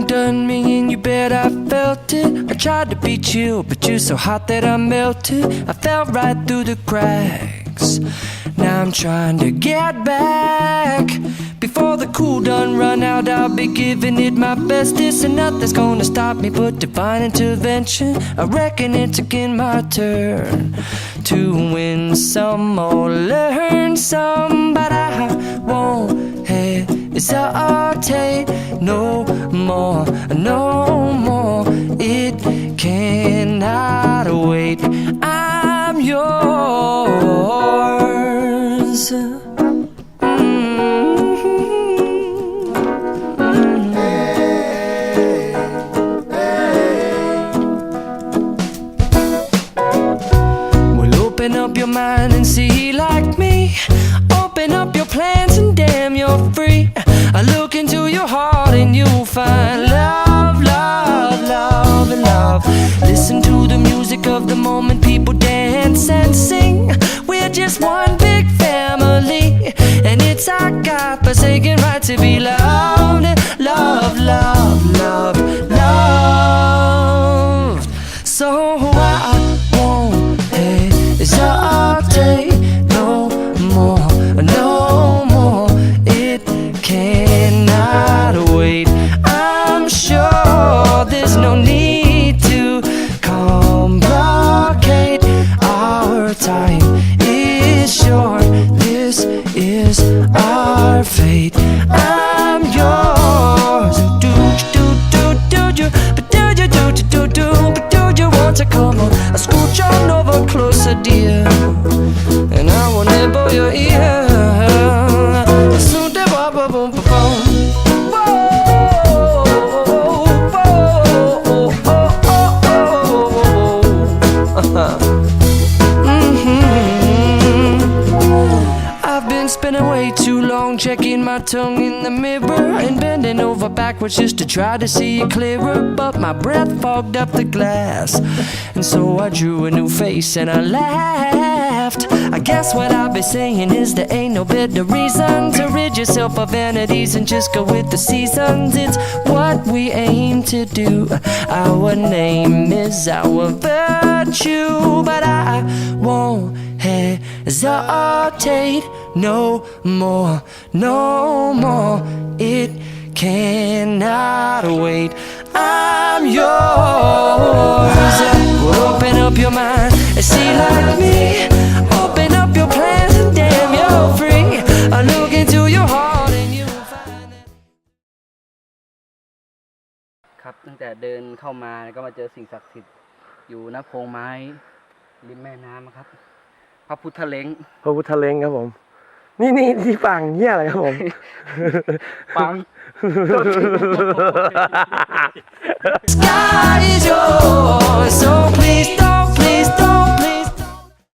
Done me and you bet I felt it. I tried to be chill, but you're so hot that I melted. I fell right through the cracks. Now I'm trying to get back. Before the cool done run out, I'll be giving it my best. This and nothing's gonna stop me but divine intervention. I reckon it's again my turn to win some or learn some, but I won't hesitate no more, no more. It cannot wait. I'm yours. Open up your mind and see like me. Open up your plans and damn, you're free. I look into your heart and you'll find love, love, love, and love. Listen to the music of the moment, people dance and sing. We're just one big family, and it's our God-forsaken right to be loved, love, love, love, loved. So I won't hesitate no more, no more. It cannot wait. I'm sure there's no need to complicate. Our time is short. This is our fate. I'm yours. Do do do do you? But do you do do do do? But do you want to come on? I scooch on over closer, dear, and I will nibble your ear. So da ba ba boom ba boom. I've been spending way too long checking my tongue in the mirror and bending over backwards just to try to see it clearer, but my breath fogged up the glass, and so I drew a new face and I laughed. I guess what I've been saying is there ain't no better reason to rid yourself of vanities and just go with the seasons. It's what we aim to do. Our name is our virtue, but I won't hesitate no more, no more. It cannot wait. I'm yours. Open up your mind and see like me. Open up your plans and damn, you're free. I look into your heart and you'll find it. ครับตั้งแต่เดินเข้ามาก็มาเจอสิ่งศักดิ์สิทธิ์อยู่ณโพรงไม้ริมแม่น้ำครับพระพุทธเล้งครับผมนี่ที่ปังเหี้ยอะไรครับผมปัง Sky is yours.